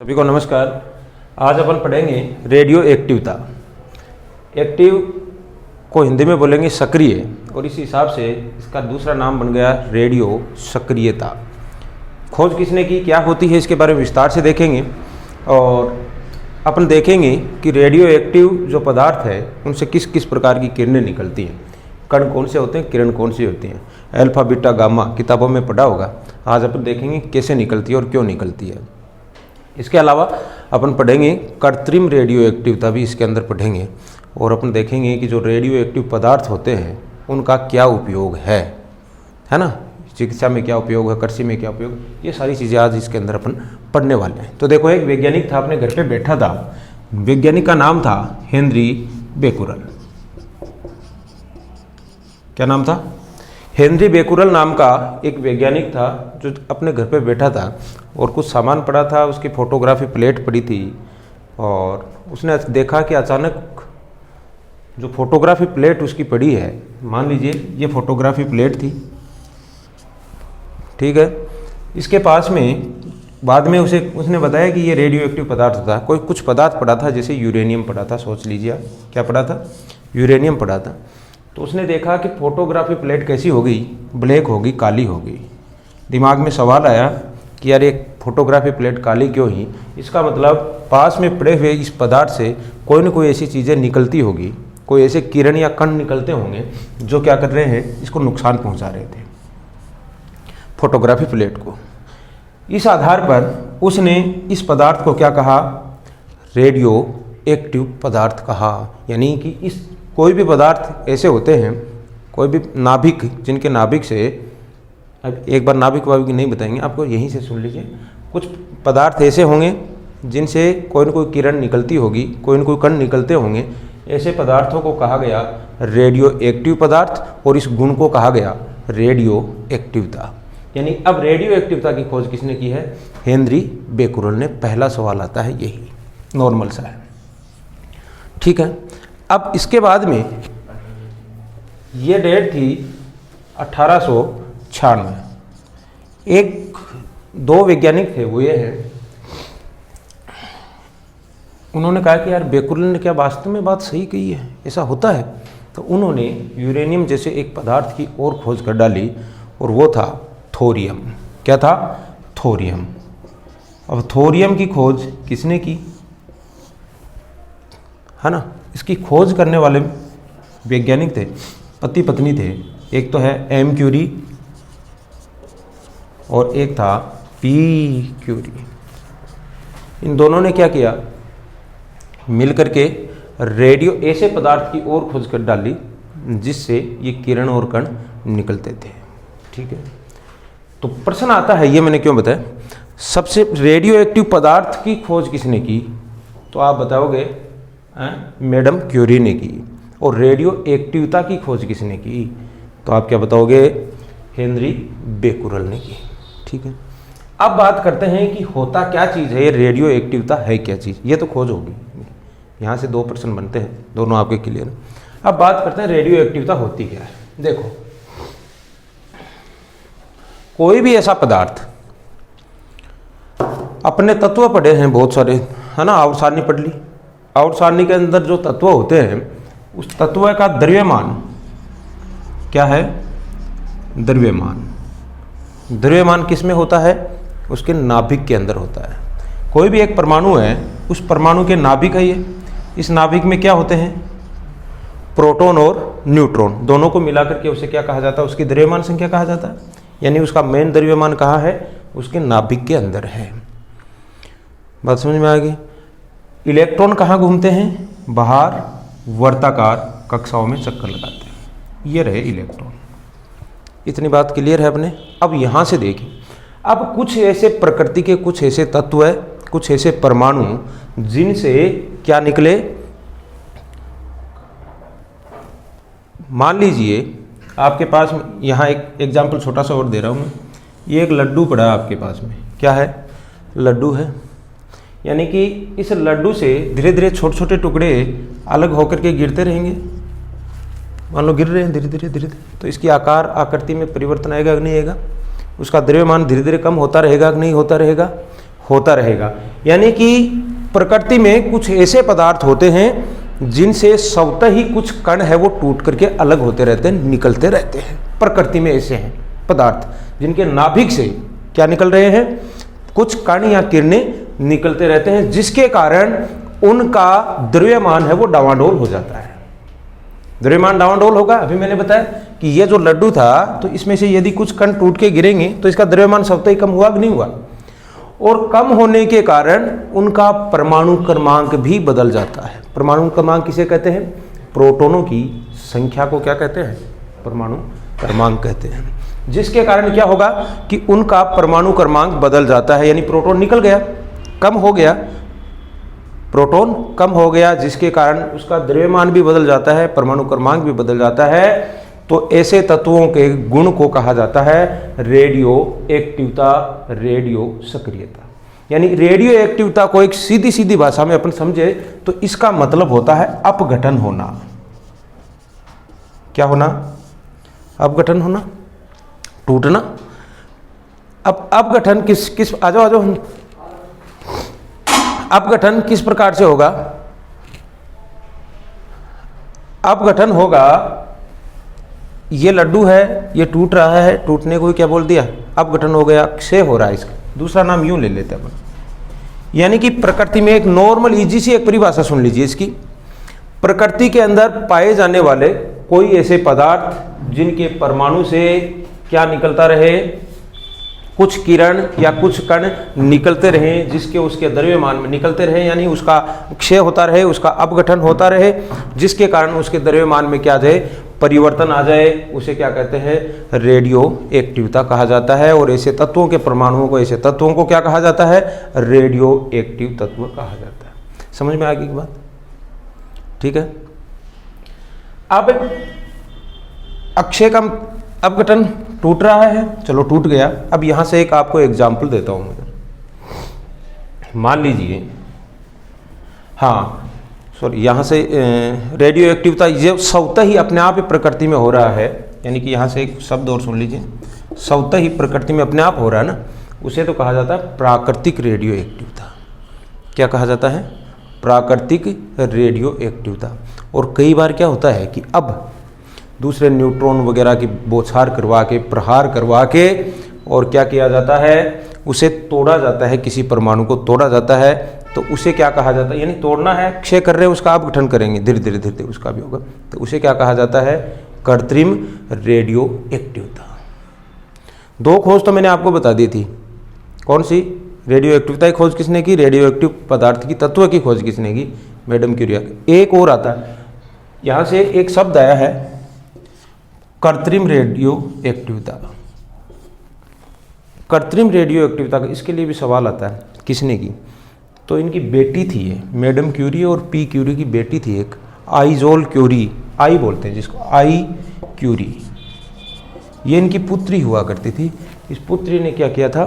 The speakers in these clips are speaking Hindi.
सभी को नमस्कार। आज अपन पढ़ेंगे रेडियो एक्टिवता। एक्टिव को हिंदी में बोलेंगे सक्रिय, और इस हिसाब से इसका दूसरा नाम बन गया रेडियो सक्रियता। खोज किसने की, क्या होती है, इसके बारे में विस्तार से देखेंगे। और अपन देखेंगे कि रेडियो एक्टिव जो पदार्थ है उनसे किस किस प्रकार की किरणें निकलती हैं, कण कौन से होते हैं, किरण कौन सी होती हैं। अल्फा बीटा गामा किताबों में पढ़ा होगा। आज अपन देखेंगे कैसे निकलती है और क्यों निकलती है। इसके अलावा अपन पढ़ेंगे कृत्रिम रेडियो एक्टिवता भी इसके अंदर पढ़ेंगे, और अपन देखेंगे कि जो रेडियो एक्टिव पदार्थ होते हैं उनका क्या उपयोग है ना। चिकित्सा में क्या उपयोग है, कृषि में क्या उपयोग, ये सारी चीज़ें आज इसके अंदर अपन पढ़ने वाले हैं। तो देखो, एक वैज्ञानिक था, अपने घर पे बैठा था। वैज्ञानिक का नाम था हेनरी बेकुरल। क्या नाम था? हेनरी बेकुरल नाम का एक वैज्ञानिक था जो अपने घर पे बैठा था और कुछ सामान पड़ा था। उसकी फोटोग्राफी प्लेट पड़ी थी, और उसने देखा कि अचानक जो फोटोग्राफी प्लेट उसकी पड़ी है, मान लीजिए ये फोटोग्राफी प्लेट थी, ठीक है। इसके पास में बाद में उसने बताया कि ये रेडियो एक्टिव पदार्थ था। कोई कुछ पदार्थ पड़ा था, जैसे यूरेनियम पड़ा था। सोच लीजिए आप, क्या पड़ा था? यूरेनियम पड़ा था। तो उसने देखा कि फोटोग्राफी प्लेट कैसी हो गई, ब्लैक हो गई, काली हो गई। दिमाग में सवाल आया कि यार एक फोटोग्राफी प्लेट काली क्यों ही? इसका मतलब पास में पड़े हुए इस पदार्थ से कोई न कोई ऐसी चीज़ें निकलती होगी, कोई ऐसे किरण या कण निकलते होंगे जो क्या कर रहे हैं, इसको नुकसान पहुंचा रहे थे, फोटोग्राफी प्लेट को। इस आधार पर उसने इस पदार्थ को क्या कहा? रेडियो एक्टिव पदार्थ कहा। यानी कि इस कोई भी पदार्थ ऐसे होते हैं, कोई भी नाभिक, जिनके नाभिक से, अब एक बार नाभिक वाभिक नहीं बताएंगे आपको, यहीं से सुन लीजिए। कुछ पदार्थ ऐसे होंगे जिनसे कोई न कोई किरण निकलती होगी, कोई न कोई कण निकलते होंगे। ऐसे पदार्थों को कहा गया रेडियो एक्टिव पदार्थ, और इस गुण को कहा गया रेडियो एक्टिवता। यानी अब रेडियो एक्टिवता की खोज किसने की है? हेनरी बेकुरल ने। पहला सवाल आता है यही, नॉर्मल सा है, ठीक है। अब इसके बाद में ये डेट थी 1896। एक दो वैज्ञानिक थे, वो ये हैं, उन्होंने कहा कि यार बेकुरल ने क्या वास्तव में बात सही कही है, ऐसा होता है? तो उन्होंने यूरेनियम जैसे एक पदार्थ की और खोज कर डाली, और वो था थोरियम। क्या था? थोरियम। अब थोरियम की खोज किसने की, है ना? इसकी खोज करने वाले वैज्ञानिक थे, पति पत्नी थे। एक तो है एम क्यूरी और एक था पी क्यूरी। इन दोनों ने क्या किया? मिलकर के रेडियो ऐसे पदार्थ की और खोज कर डाली जिससे ये किरण और कण निकलते थे, ठीक है। तो प्रश्न आता है, ये मैंने क्यों बताया, सबसे रेडियो एक्टिव पदार्थ की खोज किसने की? तो आप बताओगे मैडम क्यूरी ने की। और रेडियो एक्टिवता की खोज किसने की? तो आप क्या बताओगे? हेनरी बेकुरल ने की, ठीक है। अब बात करते हैं कि होता क्या चीज़ है, ये रेडियो एक्टिवता है क्या चीज़। ये तो खोज होगी, यहाँ से दो प्रश्न बनते हैं, दोनों आपके क्लियर। अब बात करते हैं रेडियो एक्टिवता होती क्या है। देखो, कोई भी ऐसा पदार्थ, अपने तत्व पढ़े हैं बहुत सारे, है ना। आवर्त सारणी पढ़ ली। आवर्त सारणी के अंदर जो तत्व होते हैं, उस तत्व का द्रव्यमान क्या है? द्रव्यमान। द्रव्यमान किस में होता है? उसके नाभिक के अंदर होता है। कोई भी एक परमाणु है, उस परमाणु के नाभिक है ये। इस नाभिक में क्या होते हैं? प्रोटॉन और न्यूट्रॉन, दोनों को मिलाकर के उसे क्या कहा जाता है? उसकी द्रव्यमान संख्या कहा जाता है। यानी उसका मेन द्रव्यमान कहाँ है? उसके नाभिक के अंदर है। बात समझ में आ गई? इलेक्ट्रॉन कहाँ घूमते हैं? बाहर वर्ताकार कक्षाओं में चक्कर लगाते हैं। ये रहे इलेक्ट्रॉन। इतनी बात क्लियर है अपने। अब यहाँ से देखें, अब कुछ ऐसे प्रकृति के कुछ ऐसे तत्व है, कुछ ऐसे परमाणु जिनसे क्या निकले। मान लीजिए आपके पास यहाँ एक एग्जाम्पल छोटा सा और दे रहा हूँ मैं। ये एक लड्डू पड़ा है आपके पास में। क्या है? लड्डू है। यानी कि इस लड्डू से धीरे धीरे छोटे छोटे टुकड़े अलग होकर के गिरते रहेंगे। मान लो गिर रहे हैं धीरे धीरे धीरे धीरे, तो इसकी आकार आकृति में परिवर्तन आएगा कि नहीं आएगा? उसका द्रव्यमान धीरे धीरे कम होता रहेगा कि नहीं होता रहेगा? होता रहेगा। यानी कि प्रकृति में कुछ ऐसे पदार्थ होते हैं जिनसे स्वतः ही कुछ कण है वो टूट करके अलग होते रहते हैं, निकलते रहते हैं। प्रकृति में ऐसे हैं पदार्थ जिनके नाभिक से क्या निकल रहे हैं, कुछ कण या किरणें निकलते रहते हैं, जिसके कारण उनका द्रव्यमान है वो डावाडोल हो जाता है। द्रव्यमान डावाडोल होगा। अभी मैंने बताया कि ये जो लड्डू था तो इसमें से यदि कुछ कण टूट के गिरेंगे तो इसका द्रव्यमान स्वतः ही कम हुआ कि नहीं हुआ, और कम होने के कारण उनका परमाणु क्रमांक भी बदल जाता है। परमाणु क्रमांक किसे कहते हैं? प्रोटॉनों की संख्या को क्या कहते हैं? परमाणु क्रमांक कहते हैं। जिसके कारण क्या होगा कि उनका परमाणु क्रमांक बदल जाता है, यानी प्रोटॉन निकल गया, कम हो गया, प्रोटॉन कम हो गया, जिसके कारण उसका द्रव्यमान भी बदल जाता है, परमाणु क्रमांक भी बदल जाता है। तो ऐसे तत्वों के गुण को कहा जाता है रेडियो एक्टिवता, रेडियो सक्रियता। यानी रेडियो एक्टिवता को एक सीधी सीधी भाषा में अपन समझे तो इसका मतलब होता है अपघटन होना। क्या होना? अपघटन होना, टूटना। अब अपघटन किस आ जाओ अपघटन किस प्रकार से होगा? अपघटन होगा, ये लड्डू है, ये टूट रहा है, टूटने को क्या बोल दिया? अपघटन हो गया, क्षय हो रहा है। इसका दूसरा नाम यूं ले लेते हैं अपन। यानी कि प्रकृति में एक नॉर्मल इजी सी एक परिभाषा सुन लीजिए इसकी। प्रकृति के अंदर पाए जाने वाले कोई ऐसे पदार्थ जिनके परमाणु से क्या निकलता रहे, कुछ किरण या कुछ कण निकलते रहे, जिसके उसके द्रव्यमान में निकलते रहे, यानी उसका क्षय होता रहे, उसका अपघटन होता रहे, जिसके कारण उसके द्रव्यमान में क्या जाए, परिवर्तन आ जाए, उसे क्या कहते हैं? रेडियो एक्टिवता कहा जाता है। और ऐसे तत्वों के परमाणुओं को, ऐसे तत्वों को क्या कहा जाता है? रेडियो एक्टिव तत्व कहा जाता है। समझ में आ गई बात? ठीक है। अब अक्षय का अपघटन टूट रहा है, चलो टूट गया। अब यहां से एक आपको एग्जाम्पल देता हूं मैं। मान लीजिए, हाँ सॉरी, यहाँ से रेडियो एक्टिवता ये स्वतः ही अपने आप ही प्रकृति में हो रहा है। यानी कि यहाँ से एक शब्द और सुन लीजिए, स्वतः ही प्रकृति में अपने आप हो रहा है ना, उसे तो कहा जाता है प्राकृतिक रेडियो एक्टिवता। क्या कहा जाता है? प्राकृतिक रेडियो एक्टिवता। और कई बार क्या होता है कि अब दूसरे न्यूट्रॉन वगैरह की बौछार करवा के, प्रहार करवा के, और क्या किया जाता है? उसे तोड़ा जाता है, किसी परमाणु को तोड़ा जाता है, तो उसे क्या कहा जाता है? यानी तोड़ना है, क्षय कर रहे हैं, उसका अपघटन करेंगे, धीरे धीरे धीरे उसका भी होगा, तो उसे क्या कहा जाता है? कृत्रिम रेडियो एक्टिवता। दो खोज तो मैंने आपको बता दी थी। कौन सी? रेडियो एक्टिवता की खोज किसने की? रेडियो एक्टिव पदार्थ की, तत्व की खोज किसने की? मैडम क्यूरिया। एक और आता है, यहाँ से एक शब्द आया है कृत्रिम रेडियो एक्टिवता। कृत्रिम रेडियो एक्टिवता, इसके लिए भी सवाल आता है, किसने की? तो इनकी बेटी थी ये, मैडम क्यूरी और पी क्यूरी की बेटी थी एक, आइजोल क्यूरी, आई बोलते हैं जिसको, आई क्यूरी। ये इनकी पुत्री हुआ करती थी। इस पुत्री ने क्या किया था?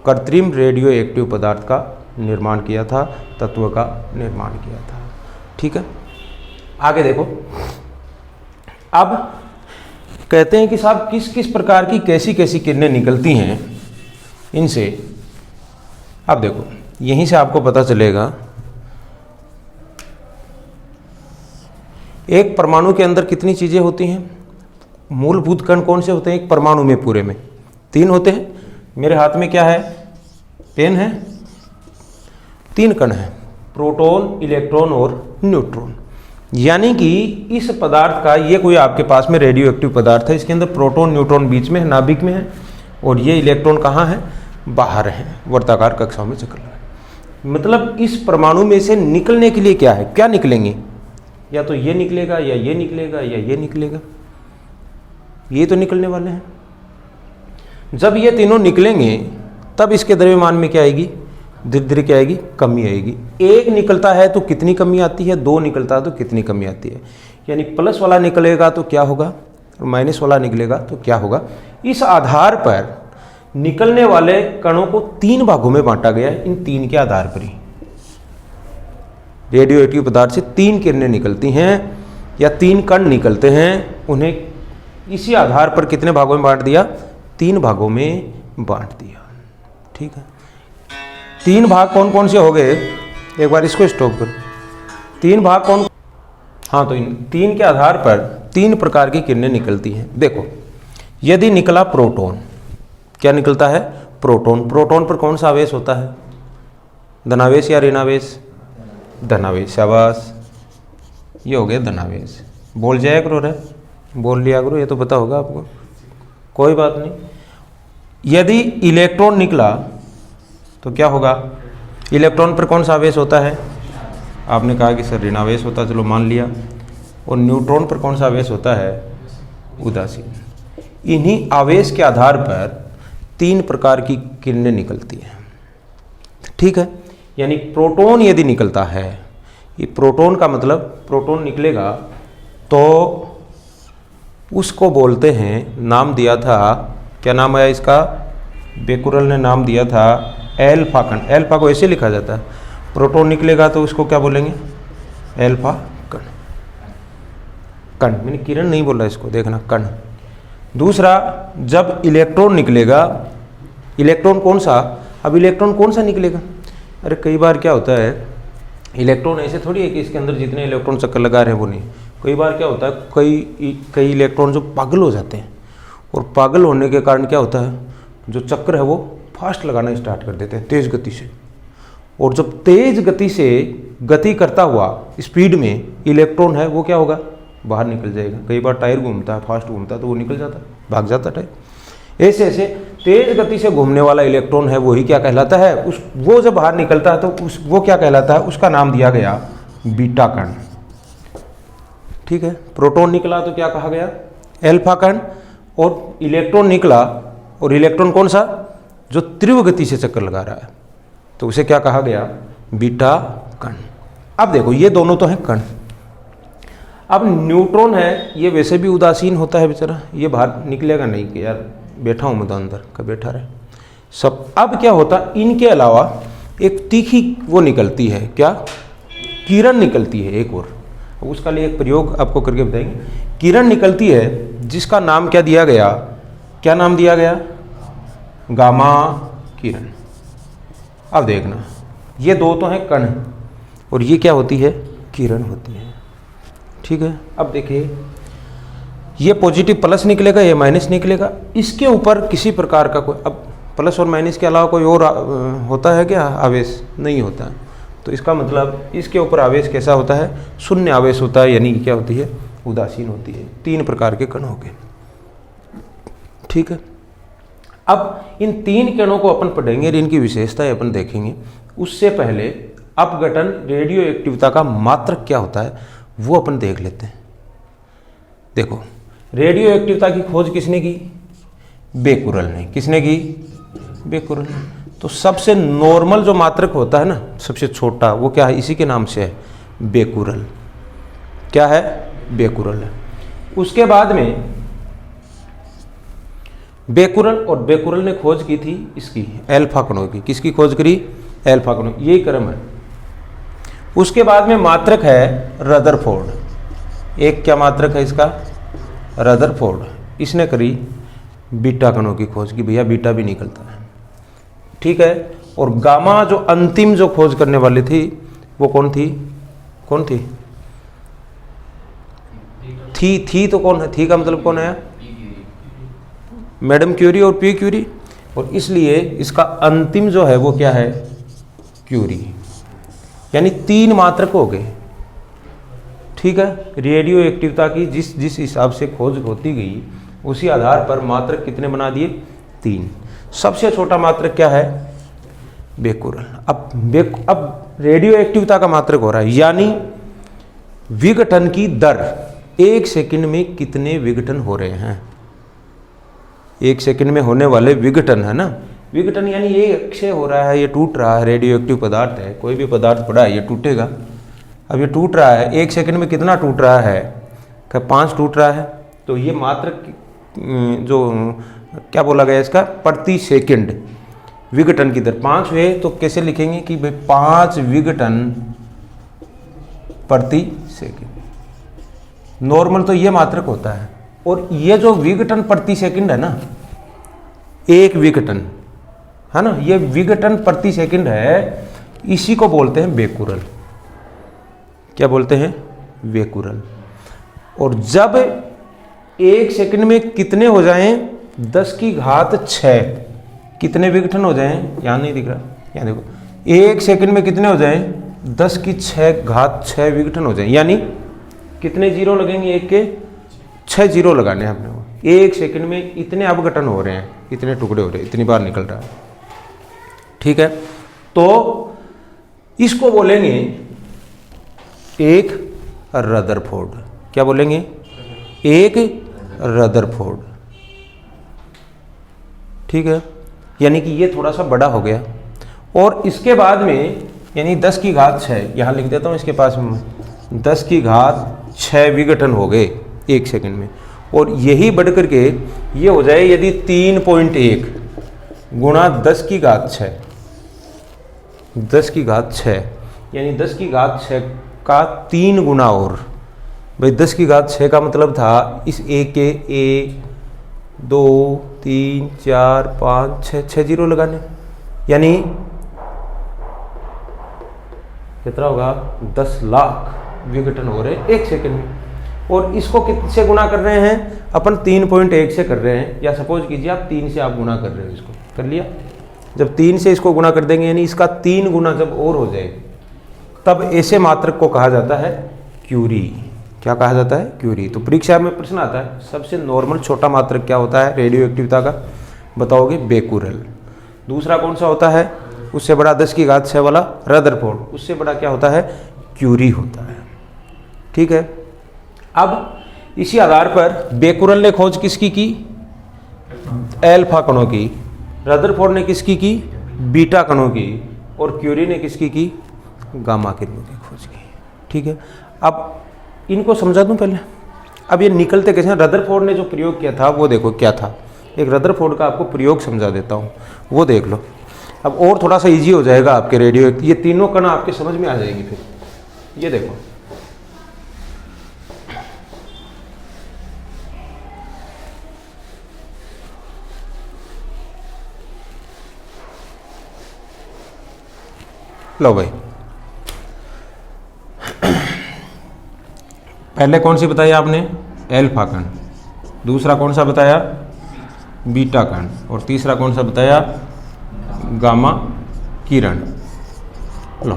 कृत्रिम रेडियो एक्टिव पदार्थ का निर्माण किया था, तत्व का निर्माण किया था। ठीक है, आगे देखो। अब कहते हैं कि साहब किस किस प्रकार की कैसी कैसी किरणें निकलती हैं इनसे। अब देखो, यहीं से आपको पता चलेगा एक परमाणु के अंदर कितनी चीजें होती हैं। मूलभूत कण कौन से होते हैं एक परमाणु में? पूरे में 3 होते हैं। मेरे हाथ में क्या है? पेन है। 3 कण हैं, प्रोटॉन, इलेक्ट्रॉन और न्यूट्रॉन। यानी कि इस पदार्थ का, ये कोई आपके पास में रेडियो एक्टिव पदार्थ है, इसके अंदर प्रोटॉन न्यूट्रॉन बीच में है, नाभिक में है, और ये इलेक्ट्रॉन कहाँ है? बाहर है, वर्ताकार कक्षाओं में चक्र रहा है। मतलब इस परमाणु में से निकलने के लिए क्या है? क्या निकलेंगे? या तो ये निकलेगा, या ये निकलेगा, या ये निकलेगा। ये तो निकलने वाले हैं। जब ये तीनों निकलेंगे तब इसके द्रव्यमान में क्या आएगी? धीरे धीरे क्या आएगी? कमी आएगी। एक निकलता है तो कितनी कमी आती है, 2 निकलता है तो कितनी कमी आती है। यानी प्लस वाला निकलेगा तो क्या होगा, और माइनस वाला निकलेगा तो क्या होगा। इस आधार पर निकलने वाले कणों को 3 भागों में बांटा गया है। इन 3 के आधार पर ही रेडियो एक्टिव पदार्थ से 3 किरणें निकलती हैं या 3 कण निकलते हैं। उन्हें इसी आधार पर कितने भागों में बांट दिया? 3 भागों में बांट दिया। ठीक है, तीन भाग कौन कौन से हो गए, एक बार इसको स्टॉप कर। तीन भाग कौन, हाँ, तो इन तीन के आधार पर तीन प्रकार की किरणें निकलती हैं। देखो, यदि निकला प्रोटॉन, क्या निकलता है, प्रोटॉन। प्रोटॉन पर कौन सा आवेश होता है, धनावेश या ऋणावेश, धनावेश, शाबाश, ये हो गया धनावेश। बोल जाया करो रे, बोल लिया करो, ये तो पता होगा आपको, कोई बात नहीं। यदि इलेक्ट्रॉन निकला तो क्या होगा, इलेक्ट्रॉन पर कौन सा आवेश होता है, आपने कहा कि सर ऋणावेश होता है, चलो मान लिया। और न्यूट्रॉन पर कौन सा आवेश होता है, उदासीन। इन्हीं आवेश के आधार पर तीन प्रकार की किरणें निकलती हैं, ठीक है। यानी प्रोटॉन यदि निकलता है, ये प्रोटॉन का मतलब प्रोटॉन निकलेगा तो उसको बोलते हैं, नाम दिया था, क्या नाम आया इसका, बेकुरल ने नाम दिया था एल्फा कण। एल्फा को ऐसे लिखा जाता है, प्रोटॉन निकलेगा तो उसको क्या बोलेंगे, एल्फा कण। कण मैंने किरण नहीं बोला इसको, देखना, कण। दूसरा, जब इलेक्ट्रॉन निकलेगा, इलेक्ट्रॉन कौन सा, अब इलेक्ट्रॉन कौन सा निकलेगा, अरे कई बार क्या होता है, इलेक्ट्रॉन ऐसे थोड़ी है कि इसके अंदर जितने इलेक्ट्रॉन चक्कर लगा रहे हैं वो नहीं। कई बार क्या होता है, कई इलेक्ट्रॉन जो पागल हो जाते हैं, और पागल होने के कारण क्या होता है, जो चक्र है वो फास्ट लगाना स्टार्ट कर देते हैं, तेज गति से। और जब तेज गति से गति करता हुआ स्पीड में इलेक्ट्रॉन है वो क्या होगा, बाहर निकल जाएगा। कई बार टायर घूमता है, फास्ट घूमता है, तो वो निकल जाता है, भाग जाता है टायर। ऐसे ऐसे तेज गति से घूमने वाला इलेक्ट्रॉन है वही क्या कहलाता है, वो जब बाहर निकलता है तो वो क्या कहलाता है, उसका नाम दिया गया बीटा कण, ठीक है। प्रोटॉन निकला तो क्या कहा गया, एल्फा कण। और इलेक्ट्रॉन निकला, और इलेक्ट्रॉन कौन सा, जो तीव्र गति से चक्कर लगा रहा है, तो उसे क्या कहा गया, बीटा कण। अब देखो, ये दोनों तो हैं कण। अब न्यूट्रॉन है, ये वैसे भी उदासीन होता है बेचारा, ये बाहर निकलेगा नहीं कि यार बैठा हूँ मैं तो अंदर, का बैठा रहे सब। अब क्या होता, इनके अलावा एक तीखी वो निकलती है, क्या, किरण निकलती है एक और। उसका लिए एक प्रयोग आपको करके बताएंगे। किरण निकलती है जिसका नाम क्या दिया गया, क्या नाम दिया गया, गामा किरण। अब देखना, ये दो तो हैं कण, और ये क्या होती है, किरण होती है, ठीक है। अब देखिए, ये पॉजिटिव प्लस निकलेगा, ये माइनस निकलेगा। इसके ऊपर किसी प्रकार का कोई, अब प्लस और माइनस के अलावा कोई और होता है क्या आवेश, नहीं होता है। तो इसका मतलब इसके ऊपर आवेश कैसा होता है, शून्य आवेश होता है, यानी क्या होती है, उदासीन होती है। तीन प्रकार के कण हो गए, ठीक है। अब इन तीन कणों को अपन पढ़ेंगे और इनकी विशेषताएं अपन देखेंगे। उससे पहले अपघटन, रेडियो एक्टिविटी का मात्रक क्या होता है वो अपन देख लेते हैं। देखो, रेडियो एक्टिविटी की खोज किसने की, बेकुरल ने। किसने की, बेकुरल ने। तो सबसे नॉर्मल जो मात्रक होता है ना, सबसे छोटा, वो क्या है, इसी के नाम से है, बेकुरल। क्या है, बेकुरल है। उसके बाद में बेकुरल, और बेकुरल ने खोज की थी इसकी, एल्फा कणों की। किसकी खोज करी, एल्फा कणों, यही क्रम है। उसके बाद में मात्रक है रदरफोर्ड। एक क्या मात्रक है इसका, रदरफोर्ड। इसने करी बीटा कणों की खोज की, भैया बीटा भी निकलता है, ठीक है। और गामा जो अंतिम जो खोज करने वाली थी वो कौन थी, कौन थी, थी तो कौन है, थी का मतलब कौन है, मैडम क्यूरी और पी क्यूरी। और इसलिए इसका अंतिम जो है वो क्या है, क्यूरी। यानी तीन मात्रक हो गए, ठीक है। रेडियो एक्टिविटी की जिस हिसाब से खोज होती गई उसी आधार पर मात्रक कितने बना दिए, तीन। सबसे छोटा मात्रक क्या है, बेकुरल। अब रेडियो एक्टिविटी का मात्रक हो रहा है, यानी विघटन की दर, एक सेकंड में कितने विघटन हो रहे हैं। एक सेकंड में होने वाले विघटन है ना, विघटन यानी ये अक्षय हो रहा है, ये टूट रहा है, रेडियो एक्टिव पदार्थ है, कोई भी पदार्थ पड़ा है ये टूटेगा। अब ये टूट रहा है, एक सेकंड में कितना टूट रहा है, क्या 5 टूट रहा है। तो ये मात्रक जो क्या बोला गया इसका, प्रति सेकंड विघटन की दर 5 हुए तो कैसे लिखेंगे कि भाई 5 विघटन प्रति सेकंड। नॉर्मल तो ये मात्रक होता है। और ये जो विघटन प्रति सेकंड है ना, एक विघटन है ना, ये विघटन प्रति सेकंड है, इसी को बोलते हैं बेकुरल। क्या बोलते हैं? बेकुरल। और जब 1 सेकंड में कितने हो जाएं? 10 की घात 6 कितने विघटन हो जाएं? यहाँ नहीं दिख रहा, यहाँ देखो, 1 सेकंड में कितने हो जाएं? 10 की 6 घात 6 विघटन हो जाएं। यानी कितने जीरो लगेंगे? 1 के 6 जीरो लगाने हैं हमने। 1 सेकंड में इतने अपघटन हो रहे हैं, इतने टुकड़े हो रहे हैं, इतनी बार निकल रहा है। ठीक है, तो इसको बोलेंगे एक रदरफोर्ड। क्या बोलेंगे? एक रदरफोर्ड। ठीक है, यानी कि ये थोड़ा सा बड़ा हो गया। और इसके बाद में यानी 10 की घात 6, यहाँ लिख देता हूँ इसके पास में, 10 की घात 6 विघटन हो गए 1 सेकंड में। और यही बढ़ करके ये हो जाए यदि 3.1 गुणा 10 की घात 6, 10 की घात 6 यानी 10 की घात 6 का 3 गुना। और भाई 10 की घात 6 का मतलब था इस A के 1 2 3 4 5 6 जीरो लगाने, यानी कितना होगा? 10 लाख विघटन हो रहे 1 सेकंड में। और इसको किससे गुना कर रहे हैं? अपन 3.1 से कर रहे हैं, या सपोज कीजिए आप 3 से आप गुना कर रहे हो, इसको कर लिया। जब 3 से इसको गुना कर देंगे यानी इसका 3 गुना जब और हो जाए, तब ऐसे मात्रक को कहा जाता है क्यूरी। क्या कहा जाता है? क्यूरी। तो परीक्षा में प्रश्न आता है सबसे नॉर्मल छोटा मात्रक क्या होता है रेडियो एक्टिविता का? बताओगे बेकुरल। दूसरा कौन सा होता है? उससे बड़ा 10 की घात 6 वाला रदरफोर्ड। उससे बड़ा क्या होता है? क्यूरी होता है। ठीक है, अब इसी आधार पर बेकुरल ने खोज किसकी की? एल्फा कणों की। रदरफोर्ड ने किसकी की? बीटा कणों की। और क्यूरी ने किसकी की? गामा किरणों की खोज की। ठीक है, अब इनको समझा दूं पहले। अब ये निकलते कैसे हैं? रदरफोर्ड ने जो प्रयोग किया था वो देखो क्या था। एक रदरफोर्ड का आपको प्रयोग समझा देता हूँ, वो देख लो। अब और थोड़ा सा इजी हो जाएगा आपके रेडियो, ये तीनों कण आपके समझ में आ जाएगी। फिर ये देखो, लो भाई, पहले कौन सी बताई आपने? एल्फा कण। दूसरा कौन सा बताया? बीटा कण। और तीसरा कौन सा बताया? गामा किरण। लो,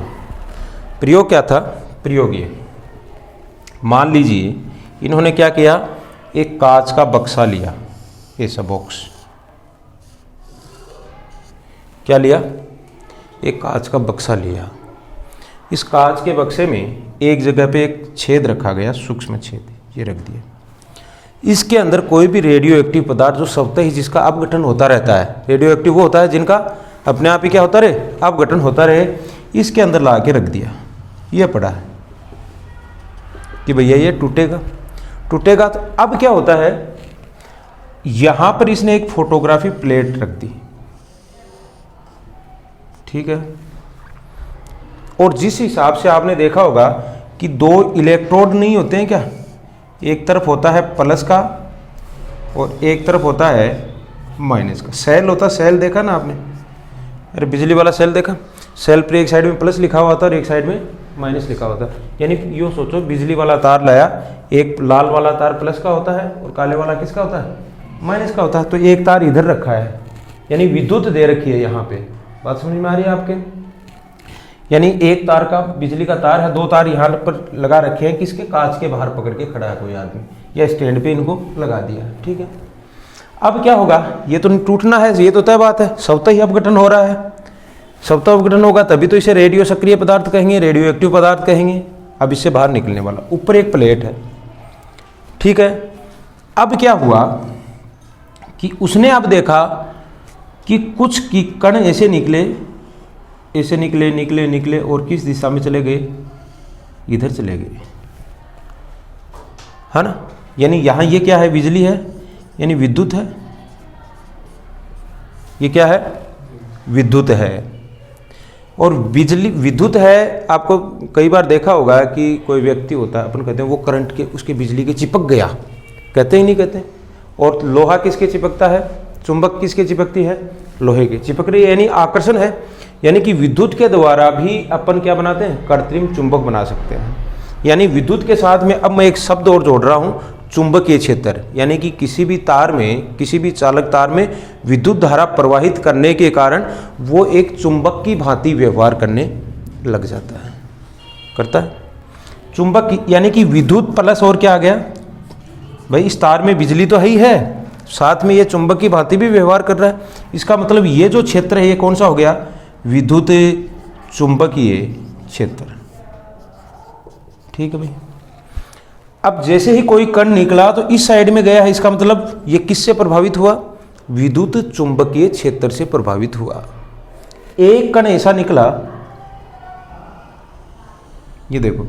प्रयोग क्या था? प्रयोग ये, मान लीजिए इन्होंने क्या किया, एक कांच का बक्सा लिया, ऐसा बॉक्स। क्या लिया? एक कांच का बक्सा लिया। इस कांच के बक्से में एक जगह पे एक छेद रखा गया, सूक्ष्म छेद, ये रख दिया। इसके अंदर कोई भी रेडियो एक्टिव पदार्थ जो स्वतः ही जिसका अपघटन होता रहता है, रेडियो एक्टिव वो होता है जिनका अपने आप ही क्या होता रहे? अपघटन होता रहे। इसके अंदर ला के रख दिया, ये पड़ा है कि भैया ये टूटेगा। टूटेगा तो अब क्या होता है, यहां पर इसने एक फोटोग्राफी प्लेट रख दी। ठीक है, और जिस हिसाब से आपने देखा होगा कि 2 इलेक्ट्रोड नहीं होते हैं क्या? एक तरफ होता है प्लस का और एक तरफ होता है माइनस का। सेल होता, सेल देखा ना आपने? अरे बिजली वाला सेल देखा? सेल पर एक साइड में प्लस लिखा हुआ था और एक साइड में माइनस लिखा हुआ था। यानी यूँ सोचो, बिजली वाला तार लाया, एक लाल वाला तार प्लस का होता है और काले वाला किसका होता है? माइनस का होता है। तो एक तार इधर रखा है, यानी विद्युत दे रखी है यहाँ पे। बात समझ में आ रही है आपके? यानी एक तार का, बिजली का तार है, 2 तार यहाँ पर लगा रखे हैं, किसके? कांच के बाहर पकड़ के खड़ा है कोई आदमी, या स्टैंड पे इनको लगा दिया। ठीक है, अब क्या होगा? ये तो टूटना है, ये तो तय बात है, स्वतः ही अपघटन हो रहा है। स्वतः अपघटन होगा तभी तो इसे रेडियो सक्रिय पदार्थ कहेंगे, रेडियो एक्टिव पदार्थ कहेंगे। अब इससे बाहर निकलने वाला, ऊपर एक प्लेट है। ठीक है, अब क्या हुआ कि उसने अब देखा कि कुछ की कण ऐसे निकले, ऐसे निकले निकले निकले और किस दिशा में चले गए? इधर चले गए, है ना? यानी यहां ये क्या है? बिजली है, यानी विद्युत है। ये क्या है? विद्युत है। और बिजली विद्युत है। आपको कई बार देखा होगा कि कोई व्यक्ति होता है, अपन कहते हैं वो करंट के, उसके बिजली के चिपक गया, कहते ही नहीं कहते? और लोहा किसके चिपकता है? चुंबक किसके चिपकती है? लोहे के, चिपक रही है यानी आकर्षण है। यानी कि विद्युत के द्वारा भी अपन क्या बनाते हैं, कृत्रिम चुंबक बना सकते हैं। यानी विद्युत के साथ में अब मैं एक शब्द और जोड़ रहा हूँ, चुंबकीय क्षेत्र। यानी कि किसी भी तार में, किसी भी चालक तार में विद्युत धारा प्रवाहित करने के कारण वो एक चुंबक की भांति व्यवहार करने लग जाता है, करता है। चुंबक यानी कि विद्युत प्लस और क्या आ गया भाई, इस तार में बिजली तो है ही है, साथ में ये चुंबक की भांति भी व्यवहार कर रहा है। इसका मतलब ये जो क्षेत्र है ये कौन सा हो गया, विद्युत चुंबकीय क्षेत्र। ठीक है भाई। अब जैसे ही कोई कण निकला तो इस साइड में गया है, इसका मतलब ये किससे प्रभावित हुआ, विद्युत चुंबकीय क्षेत्र से प्रभावित हुआ। एक कण ऐसा निकला, ये देखो,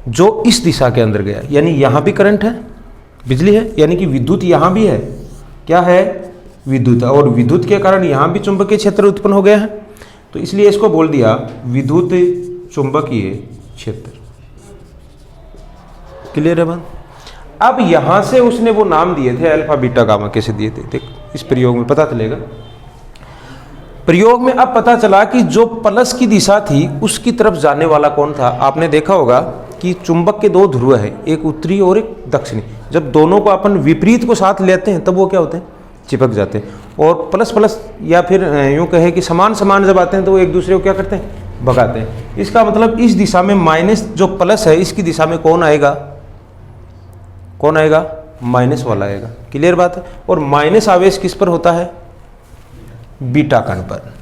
जो इस दिशा के अंदर गया, यानी यहां भी करंट है, बिजली है, यानी कि विद्युत यहां भी है, क्या है, विद्युत है, और विद्युत के कारण यहां भी चुंबकीय क्षेत्र उत्पन्न हो गया है। तो इसलिए इसको बोल दिया विद्युत चुंबकीय क्षेत्र। क्लियर है बात। अब यहां से उसने वो नाम दिए थे अल्फा बीटा गामा, कैसे दिए थे देख, इस प्रयोग में पता चलेगा। प्रयोग में अब पता चला कि जो प्लस की दिशा थी उसकी तरफ जाने वाला कौन था। आपने देखा होगा कि चुंबक के दो ध्रुव है, एक उत्तरी और एक दक्षिणी। जब दोनों को अपन विपरीत को साथ लेते हैं तब वो क्या होते हैं, चिपक जाते हैं। और प्लस प्लस या फिर यूं कहे कि समान समान जब आते हैं तो वो एक दूसरे को क्या करते हैं, भगाते हैं। इसका मतलब इस दिशा में माइनस जो प्लस है इसकी दिशा में कौन आएगा, कौन आएगा, माइनस वाला आएगा। क्लियर बात है। और माइनस आवेश किस पर होता है, बीटा कण पर।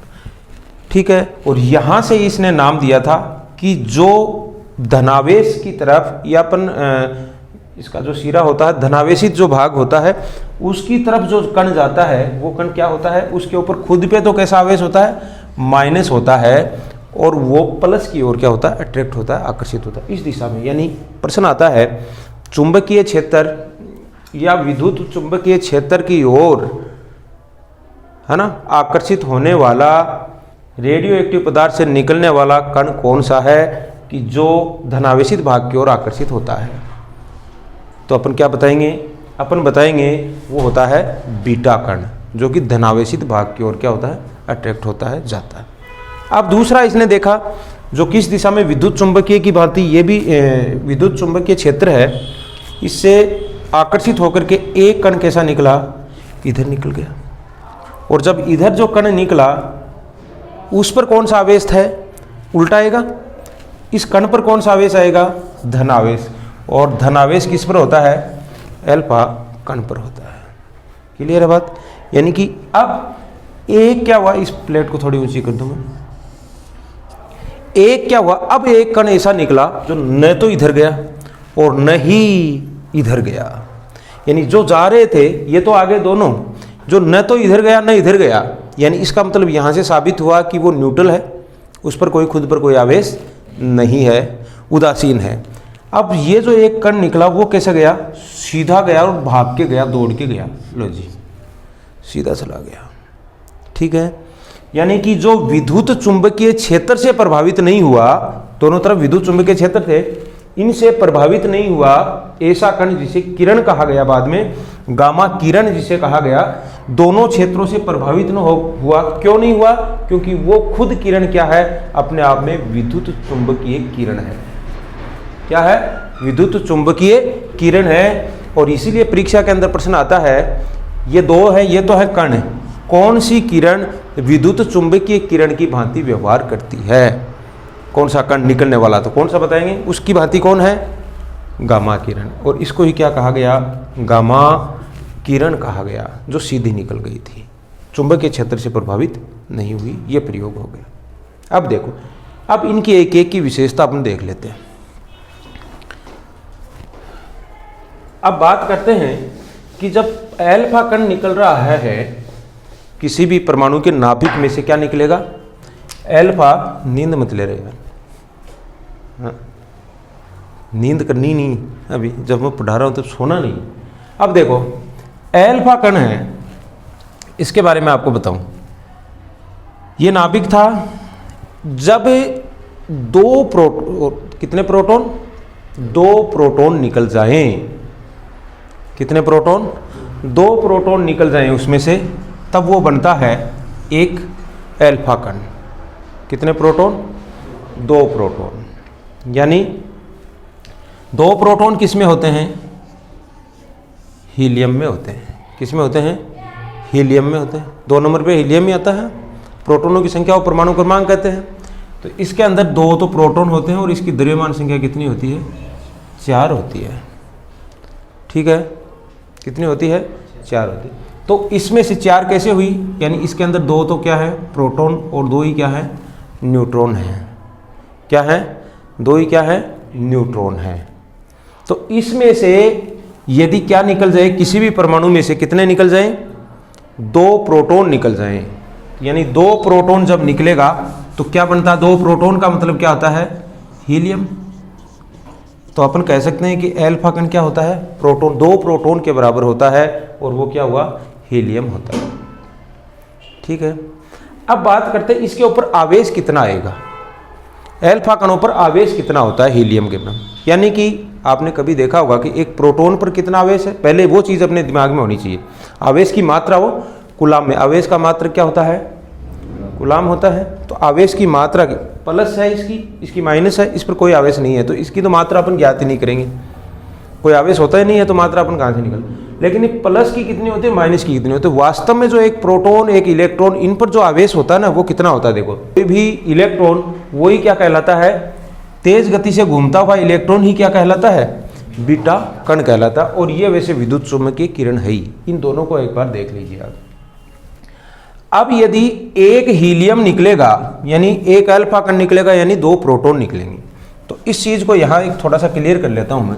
ठीक है। और यहां से इसने नाम दिया था कि जो धनावेश की तरफ, या अपन इसका जो सिरा होता है, धनावेशित जो भाग होता है उसकी तरफ जो कण जाता है वो कण क्या होता है, उसके ऊपर खुद पे तो कैसा आवेश होता है, माइनस होता है, और वो प्लस की ओर क्या होता है, अट्रैक्ट होता है, आकर्षित होता है इस दिशा में। यानी प्रश्न आता है चुंबकीय क्षेत्र या विद्युत चुंबकीय क्षेत्र की ओर, है ना, आकर्षित होने वाला रेडियो एक्टिव पदार्थ से निकलने वाला कण कौन सा है कि जो धनावेशित भाग की ओर आकर्षित होता है। तो अपन क्या बताएंगे, अपन बताएंगे वो होता है बीटा कण, जो कि धनावेशित भाग की ओर क्या होता है, अट्रैक्ट होता है, जाता है। अब दूसरा इसने देखा जो किस दिशा में विद्युत चुंबकीय की भांति, ये भी विद्युत चुंबकीय क्षेत्र है, इससे आकर्षित होकर के एक कण कैसा निकला, इधर निकल गया। और जब इधर जो कण निकला उस पर कौन सा आवेश है, उल्टा आएगा, इस कण पर कौन सा आवेश आएगा, धनावेश। और धनावेश किस पर होता है, अल्फा कण पर होता है। क्लियर है बात। यानी कि अब एक क्या हुआ, इस प्लेट को थोड़ी ऊंची कर दूं मैं, एक क्या हुआ, अब एक कण ऐसा निकला जो न तो इधर गया और न ही इधर गया। यानी जो जा रहे थे ये तो आगे दोनों, जो न तो इधर गया न इधर गया, यानी इसका मतलब यहां से साबित हुआ कि वो न्यूट्रल है, उस पर कोई खुद पर कोई आवेश नहीं है, उदासीन है। अब ये जो एक कण निकला वो कैसे गया, सीधा गया और भाग के गया, दौड़ के गया, लो जी सीधा चला गया। ठीक है। यानी कि जो विद्युत चुंबकीय क्षेत्र से प्रभावित नहीं हुआ, दोनों तरफ विद्युत चुंबकीय क्षेत्र थे, इनसे प्रभावित नहीं हुआ ऐसा कण जिसे किरण कहा गया, बाद में गामा किरण जिसे कहा गया, दोनों क्षेत्रों से प्रभावित न हुआ। क्यों नहीं हुआ, क्योंकि वो खुद किरण क्या है, अपने आप में विद्युत चुंबकीय किरण है। क्या है, विद्युत चुंबकीय किरण है। और इसीलिए परीक्षा के अंदर प्रश्न आता है, ये दो है, ये तो है कण, कौन सी किरण विद्युत चुंबकीय किरण की भांति व्यवहार करती है, कौन सा कण निकलने वाला, तो कौन सा बताएंगे, उसकी भांति कौन है, गामा किरण। और इसको ही क्या कहा गया, गामा किरण कहा गया, जो सीधी निकल गई थी, चुंबकीय क्षेत्र से प्रभावित नहीं हुई। ये प्रयोग हो गया। अब देखो, अब इनकी एक एक की विशेषता अपन देख लेते हैं। अब बात करते हैं कि जब अल्फा कण निकल रहा है किसी भी परमाणु के नाभिक में से, क्या निकलेगा, अल्फा, नींद मत ले रहे हैं, हाँ, नींद करनी नहीं, अभी जब मैं पढ़ा रहा हूं तो सोना नहीं। अब देखो अल्फा कण है, इसके बारे में आपको बताऊं, ये नाभिक था, जब दो प्रोटॉन, कितने प्रोटॉन, दो प्रोटॉन निकल जाएं, कितने प्रोटॉन, दो प्रोटॉन निकल जाएं उसमें से, तब वो बनता है एक एल्फा कण। कितने प्रोटॉन? 2 प्रोटॉन। यानी 2 प्रोटॉन किस में होते हैं? हीलियम में होते हैं। किस में होते हैं? हीलियम में होते हैं। 2 नंबर पे हीलियम ही आता है। प्रोटॉनों की संख्या को परमाणु क्रमांक कहते हैं। तो इसके अंदर 2 तो प्रोटॉन होते हैं और इसकी द्रव्यमान संख्या कितनी होती है? 4 होती है। ठीक है, कितनी होती है? 4 होती है। तो इसमें से 4 कैसे हुई? यानी इसके अंदर 2 तो क्या है? प्रोटॉन, और 2 ही क्या है? न्यूट्रॉन है। क्या है? 2 ही क्या है? न्यूट्रॉन है। तो इसमें से यदि क्या निकल जाए, किसी भी परमाणु में से कितने निकल जाएं? 2 प्रोटॉन निकल जाएं। यानी 2 प्रोटॉन जब निकलेगा तो क्या बनता है? 2 प्रोटॉन का मतलब क्या होता है? हीलियम। तो अपन कह सकते हैं कि एल्फा कण क्या होता है? प्रोटॉन। 2 प्रोटॉन के बराबर होता है और वो क्या हुआ? हीलियम होता है। ठीक है, अब बात करते हैं इसके ऊपर आवेश कितना आएगा। एल्फा कणों पर आवेश कितना होता है हीलियम के पर? यानी कि आपने कभी देखा होगा कि एक प्रोटॉन पर कितना आवेश है, पहले वो चीज़ अपने दिमाग में होनी चाहिए। आवेश की मात्रा वो कूलाम में। आवेश का मात्रा क्या होता है? कूलाम होता है। तो आवेश की मात्रा प्लस है इसकी माइनस है, इस पर कोई आवेश नहीं है, तो इसकी तो मात्रा अपन ज्ञात ही नहीं करेंगे। कोई आवेश होता ही नहीं है तो मात्रा अपन कहाँ से निकल? लेकिन प्लस की कितनी होती है, माइनस की कितनी होती है? वास्तव में जो एक प्रोटॉन, एक इलेक्ट्रॉन, इन पर जो आवेश होता है ना, वो कितना होता है? देखो, कोई भी इलेक्ट्रॉन वही क्या कहलाता है? तेज गति से घूमता हुआ इलेक्ट्रॉन ही क्या कहलाता है? बीटा कण कहलाता है। और ये वैसे विद्युत चुम्बकीय किरण है ही। इन दोनों को एक बार देख लीजिए आप। अब यदि एक हीलियम निकलेगा, यानी एक अल्फा कण निकलेगा, यानी 2 प्रोटॉन निकलेंगे। तो इस चीज को यहाँ एक थोड़ा सा क्लियर कर लेता हूं मैं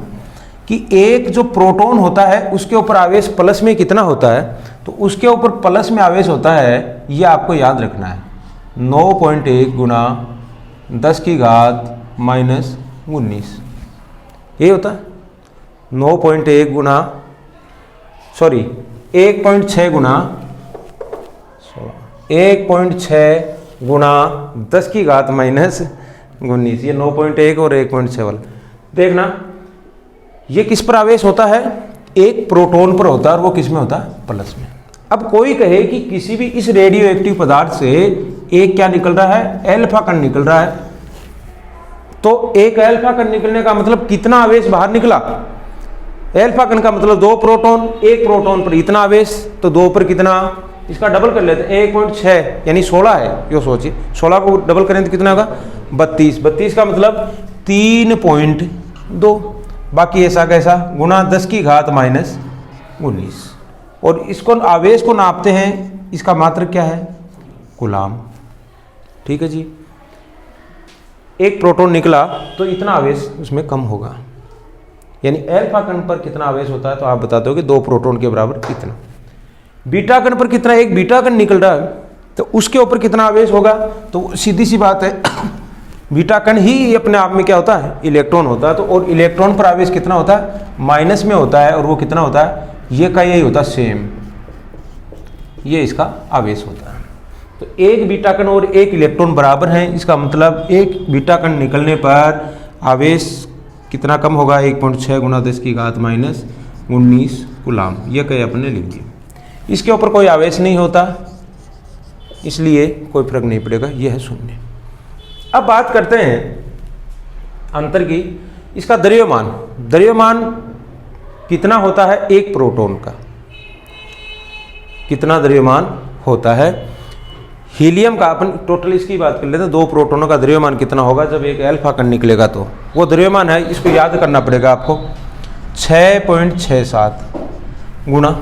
कि एक जो प्रोटॉन होता है उसके ऊपर आवेश प्लस में कितना होता है? तो उसके ऊपर प्लस में आवेश होता है, ये आपको याद रखना है, 9.1 गुना 10 की घात माइनस 19। ये होता है 9.1 गुना 1.6 गुना 1.6 गुना 10 की घात माइनस 19। ये 9.1 और 1.6 वाला देखना, ये किस पर आवेश होता है? एक प्रोटॉन पर होता है, और वो किस में होता है? प्लस में। अब कोई कहे कि किसी भी इस रेडियो एक्टिव पदार्थ से एक क्या निकल रहा है? एल्फा कण निकल रहा है। तो एक एल्फा कण निकलने का मतलब कितना आवेश बाहर निकला? एल्फा कण का मतलब 2 प्रोटॉन, एक प्रोटॉन पर इतना आवेश, तो 2 पर कितना? इसका डबल कर लेते हैं, 1.6 यानी 16 है। यो सोचिए, 16 को डबल करें तो कितना होगा? 32। 32 का मतलब 3.2, बाकी ऐसा कैसा गुना 10 की घात माइनस 19। और इसको आवेश को नापते हैं, इसका मात्रक क्या है? कूलाम। ठीक है जी, एक प्रोटॉन निकला तो इतना आवेश उसमें कम होगा। यानी एल्फा कण पर कितना आवेश होता है? तो आप बताते हो कि 2 प्रोटॉन के बराबर कितना। बीटा कण पर कितना? एक बीटा कण निकल रहा है, तो उसके ऊपर कितना आवेश होगा? तो सीधी सी बात है, बीटा कण ही अपने आप में क्या होता है? इलेक्ट्रॉन होता है। तो और इलेक्ट्रॉन पर आवेश कितना होता है? माइनस में होता है। और वो कितना होता है? ये का यही होता है, सेम। ये इसका आवेश होता है। तो एक बीटा कण और एक इलेक्ट्रॉन बराबर हैं, इसका मतलब एक बीटा कण निकलने पर आवेश कितना कम होगा? 1.6 गुना 10 की घात माइनस 19 कूलाम। ये कहीं अपने लिख दिए। इसके ऊपर कोई आवेश नहीं होता, इसलिए कोई फर्क नहीं पड़ेगा, यह है शून्य। अब बात करते हैं अंतर की। इसका द्रव्यमान, द्रव्यमान कितना होता है एक प्रोटॉन का? कितना द्रव्यमान होता है? हीलियम का अपन टोटल इसकी बात कर लेते हैं, 2 प्रोटॉनों का द्रव्यमान कितना होगा जब एक अल्फा कण निकलेगा? तो वो द्रव्यमान है, इसको याद करना पड़ेगा आपको, 6.67 गुना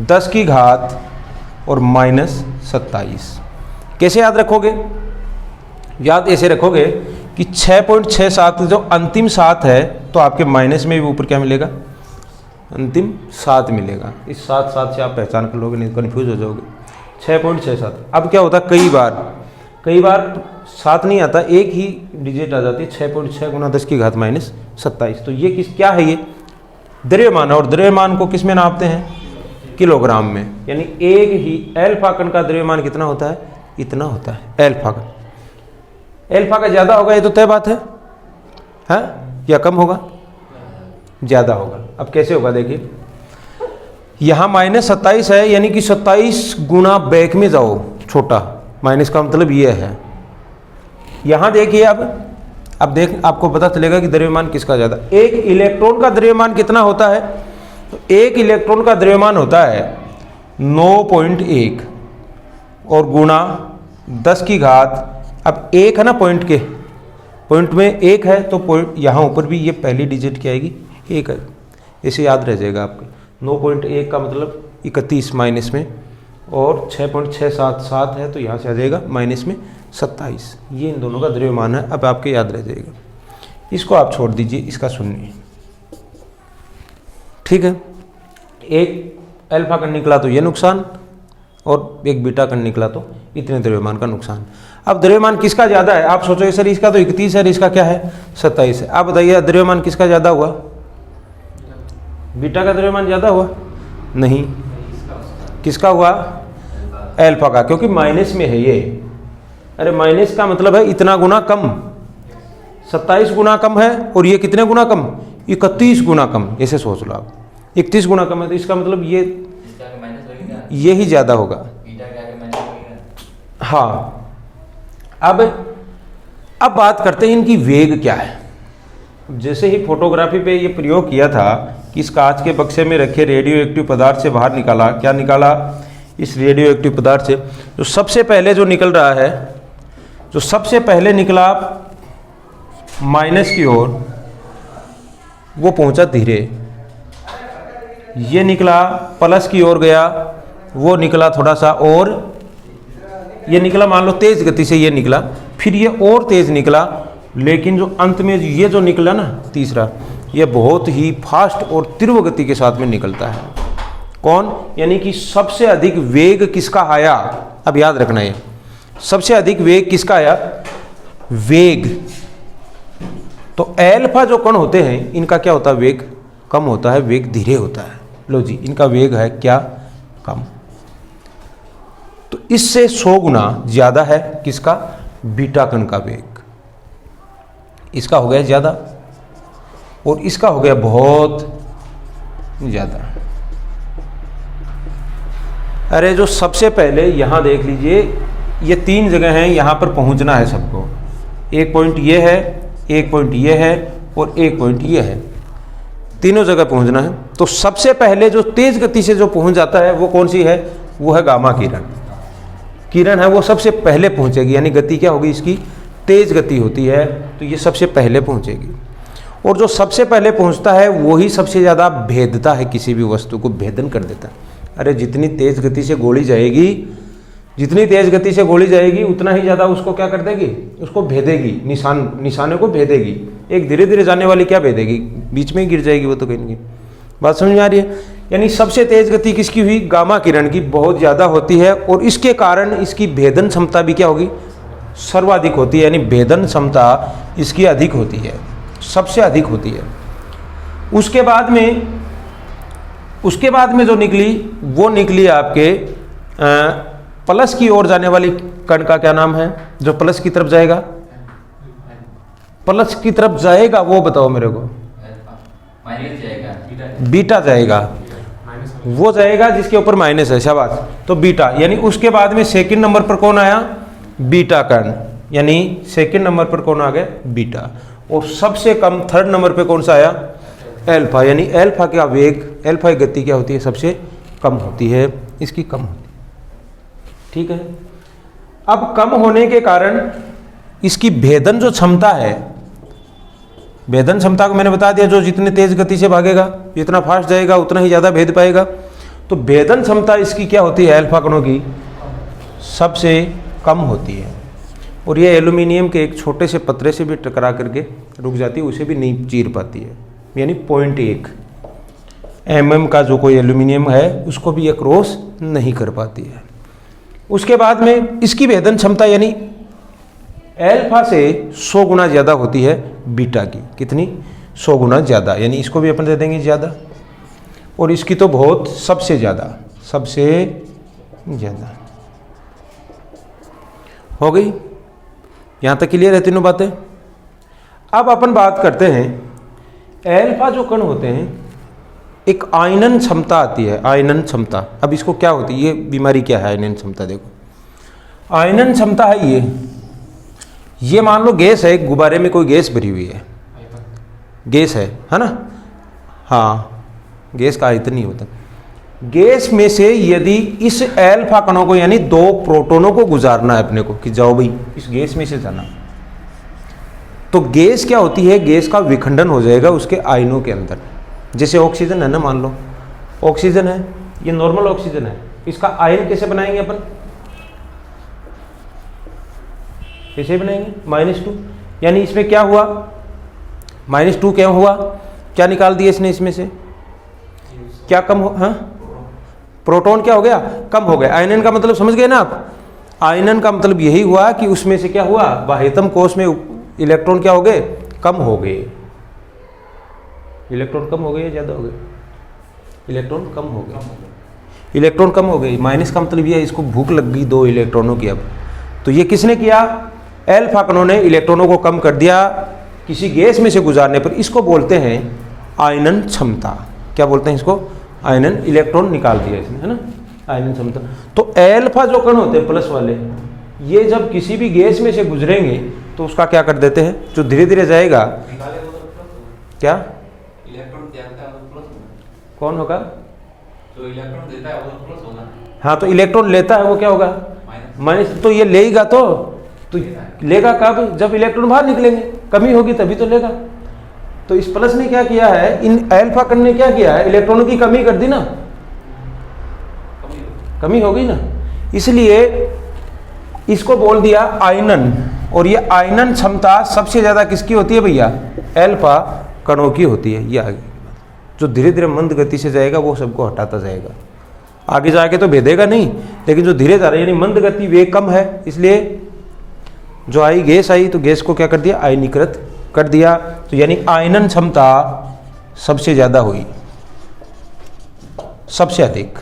10 की घात और माइनस 27। कैसे याद रखोगे? याद ऐसे रखोगे कि 6.67 जो अंतिम 7 है, तो आपके माइनस में भी ऊपर क्या मिलेगा? अंतिम 7 मिलेगा। इस 7 से आप पहचान कर लोगे, नहीं कन्फ्यूज हो जाओगे। 6.67। अब क्या होता है, कई बार 7 नहीं आता, एक ही डिजिट आ जाती है, 6.6 गुना 10 की घात माइनस 27। तो ये क्या है? ये द्रव्यमान है। और द्रव्यमान को किस में नापते हैं? किलोग्राम में। यानी एक ही एल्फा कण का द्रव्यमान कितना होता है? इतना होता है एल्फा का। एल्फा का ज़्यादा होगा, ये तो तय बात है, या कम होगा? ज़्यादा होगा। अब कैसे होगा देखिए, यहाँ -27 है, यानी कि 27 गुना बैक में जाओ, छोटा माइनस का मतलब ये है। यहाँ देखिए अब देख आपको पता चलेगा कि द्रव्यमान किसका ज़्यादा। एक इलेक्ट्रॉन का द्रव्यमान कितना होता है? तो एक इलेक्ट्रॉन का द्रव्यमान होता है 9.1 और गुणा 10 की घात, अब एक है ना पॉइंट में एक है, तो पॉइंट यहाँ ऊपर भी ये पहली डिजिट क्या आएगी? एक है, ऐसे याद रह जाएगा आपके। 9.1 का मतलब 31 माइनस में, और 6.677 है तो यहाँ से आ जाएगा माइनस में 27। ये इन दोनों का द्रव्यमान है, अब आपके याद रह जाएगा। इसको आप छोड़ दीजिए, इसका सुनिए, ठीक है। एक अल्फा कण निकला तो ये नुकसान, और एक बीटा कण निकला तो इतने द्रव्यमान का नुकसान। अब द्रव्यमान किसका ज़्यादा है? आप सोचो सर इसका तो 31 है, इसका क्या है 27 है। आप बताइए द्रव्यमान किसका ज़्यादा हुआ? बीटा का द्रव्यमान ज़्यादा हुआ? नहीं, किसका हुआ? अल्फा का, क्योंकि माइनस में है ये। अरे माइनस का मतलब है इतना गुना कम, 27 गुना कम है, और ये कितने गुना कम? 31 गुना कम। ऐसे सोच लो आप, 31 गुना कम है, तो इसका मतलब ये ही ज़्यादा होगा। हाँ, अब बात करते हैं इनकी वेग क्या है। जैसे ही फोटोग्राफी पे ये प्रयोग किया था कि इस कांच के बक्से में रखे रेडियो एक्टिव पदार्थ से बाहर निकाला, क्या निकाला? इस रेडियो एक्टिव पदार्थ से जो सबसे पहले जो निकल रहा है, जो सबसे पहले निकला माइनस की ओर, वो पहुंचा धीरे। ये निकला प्लस की ओर गया, वो निकला थोड़ा सा, और ये निकला मान लो तेज गति से ये निकला, फिर ये और तेज निकला, लेकिन जो अंत में ये जो निकला ना तीसरा, ये बहुत ही फास्ट और तीव्र गति के साथ में निकलता है। कौन? यानी कि सबसे अधिक वेग किसका आया? अब याद रखना है, सबसे अधिक वेग किसका आया? वेग तो अल्फा जो कण होते हैं इनका क्या होता है? वेग कम होता है, वेग धीरे होता है। लो जी, इनका वेग है क्या? कम। तो इससे 100 गुना ज्यादा है किसका? बीटा कण का वेग। इसका हो गया ज्यादा और इसका हो गया बहुत ज्यादा। अरे जो सबसे पहले यहां देख लीजिए, ये 3 जगह हैं, यहां पर पहुंचना है सबको। एक पॉइंट ये है, एक पॉइंट ये है, और एक पॉइंट ये है, तीनों जगह पहुंचना है। तो सबसे पहले जो तेज गति से जो पहुंच जाता है वो कौन सी है? वो है गामा किरण है, वो सबसे पहले पहुंचेगी। यानी गति क्या होगी इसकी? तेज गति होती है, तो ये सबसे पहले पहुंचेगी। और जो सबसे पहले पहुंचता है वही सबसे ज़्यादा भेदता है, किसी भी वस्तु को भेदन कर देता है। अरे जितनी तेज गति से गोली जाएगी, जितनी तेज गति से गोली जाएगी उतना ही ज़्यादा उसको क्या कर देगी? उसको भेदेगी, निशाने को भेदेगी। एक धीरे धीरे जाने वाली क्या भेदेगी? बीच में ही गिर जाएगी वो तो कहीं नहीं। बात समझ में आ रही है? यानी सबसे तेज गति किसकी हुई? गामा किरण की बहुत ज़्यादा होती है, और इसके कारण इसकी भेदन क्षमता भी क्या होगी? सर्वाधिक होती है। यानी भेदन क्षमता इसकी अधिक होती है, सबसे अधिक होती है। उसके बाद में जो निकली वो निकली आपके प्लस की ओर जाने वाली कण का क्या नाम है? जो प्लस की तरफ जाएगा, प्लस की तरफ जाएगा वो बताओ मेरे को। बीटा जाएगा, वो जाएगा जिसके ऊपर माइनस है। शाबाश। तो बीटा, यानी उसके बाद में सेकंड नंबर पर कौन आया? बीटा कण। यानी सेकंड नंबर पर कौन आ गया? बीटा। और सबसे कम थर्ड नंबर पे कौन सा आया? अल्फा। यानी अल्फा का वेग, अल्फा की गति क्या होती है? सबसे कम होती है, इसकी कम होती है। ठीक है। अब कम होने के कारण इसकी भेदन जो क्षमता है, भेदन क्षमता को मैंने बता दिया, जो जितने तेज गति से भागेगा, जितना फास्ट जाएगा उतना ही ज़्यादा भेद पाएगा। तो भेदन क्षमता इसकी क्या होती है? अल्फा कणों की सबसे कम होती है। और ये एल्यूमिनियम के एक छोटे से पतरे से भी टकरा करके रुक जाती है, उसे भी नहीं चीर पाती है। यानी 0.1 mm का जो कोई एल्यूमिनियम है उसको भी ये क्रॉस नहीं कर पाती है। उसके बाद में इसकी भेदन क्षमता यानी अल्फा से 100 गुना ज़्यादा होती है बीटा की। कितनी? 100 गुना ज़्यादा। यानी इसको भी अपन दे देंगे ज़्यादा, और इसकी तो बहुत सबसे ज़्यादा, सबसे ज़्यादा। हो गई? यहाँ तक क्लियर है तीनों बातें? अब अपन बात करते हैं अल्फा जो कण होते हैं एक आयनन क्षमता आती है, आयनन क्षमता। अब इसको क्या होती है, ये बीमारी क्या है आयनन क्षमता? देखो आयनन क्षमता है ये मान लो गैस है, एक गुब्बारे में कोई गैस भरी हुई है, गैस है ना, हाँ गैस का आयतन नहीं होता। गैस में से यदि इस एल्फा कणों को यानी 2 प्रोटोनों को गुजारना है अपने को कि जाओ भाई इस गैस में से जाना, तो गैस क्या होती है, गैस का विखंडन हो जाएगा उसके आयनों के अंदर। जैसे ऑक्सीजन है ना, मान लो ऑक्सीजन है, ये नॉर्मल ऑक्सीजन है, इसका आयन कैसे बनाएंगे अपन, कैसे बनाएंगे, -2, यानी इसमें क्या हुआ, -2 क्या हुआ, क्या निकाल दिया इसने इसमें से, क्या कम हो, हाँ प्रोटॉन क्या हो गया, कम हो गया। आयनन का मतलब समझ गए ना आप, आयनन का मतलब यही हुआ कि उसमें से क्या हुआ, बाह्यतम कोश में इलेक्ट्रॉन क्या हो गए, कम हो गए। इलेक्ट्रॉन कम हो गए या ज़्यादा हो गए, इलेक्ट्रॉन कम हो गए, इलेक्ट्रॉन कम हो गए। माइनस का मतलब ये है इसको भूख लग गई 2 इलेक्ट्रॉनों की। अब तो ये किसने किया, एल्फा कणों ने इलेक्ट्रॉनों को कम कर दिया किसी गैस में से गुजारने पर। इसको बोलते हैं आयनन क्षमता। क्या बोलते हैं इसको, आयनन, इलेक्ट्रॉन निकाल दिया इसने, है ना, आयनन क्षमता। तो एल्फा जो कण होते हैं प्लस वाले, ये जब किसी भी गैस में से गुजरेंगे तो उसका क्या कर देते हैं, जो धीरे धीरे जाएगा, क्या इलेक्ट्रॉन देता है वो प्लस होगा, कौन होगा, जो इलेक्ट्रॉन देता है वो प्लस होगा, हाँ तो इलेक्ट्रॉन लेता है वो क्या होगा, माइनस। तो ये लेगा तो लेगा कब, जब इलेक्ट्रॉन बाहर निकलेंगे, कमी होगी तभी तो लेगा। तो इस प्लस ने क्या किया है, इन एल्फा कण ने क्या किया है, इलेक्ट्रॉनों की कमी कर दी ना, कमी हो गई ना, इसलिए इसको बोल दिया आयनन। और ये आयनन क्षमता सबसे ज्यादा किसकी होती है भैया, एल्फा कणों की होती है। ये आगे जो धीरे धीरे मंद गति से जाएगा वो सबको हटाता जाएगा, आगे जाके तो भेदेगा नहीं, लेकिन जो धीरे जा रहा है यानी मंद गति, वेग कम है, इसलिए जो आई गैस आई तो गैस को क्या कर दिया, आयनीकृत कर दिया। तो यानी आयनन क्षमता सबसे ज्यादा हुई, सबसे अधिक।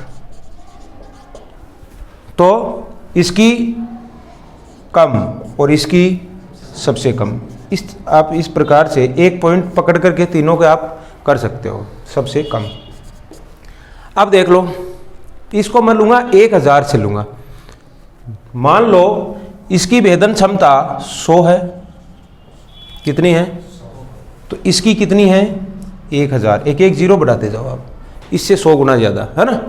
तो इसकी कम और इसकी सबसे कम। आप इस प्रकार से एक पॉइंट पकड़ करके तीनों के आप कर सकते हो, सबसे कम। अब देख लो, इसको मैं लूंगा 1000 से लूंगा। मान लो इसकी भेदन क्षमता 100 है, कितनी है, तो इसकी कितनी है 1000, एक एक जीरो बढ़ाते जाओ आप, इससे 100 गुना ज़्यादा, है ना।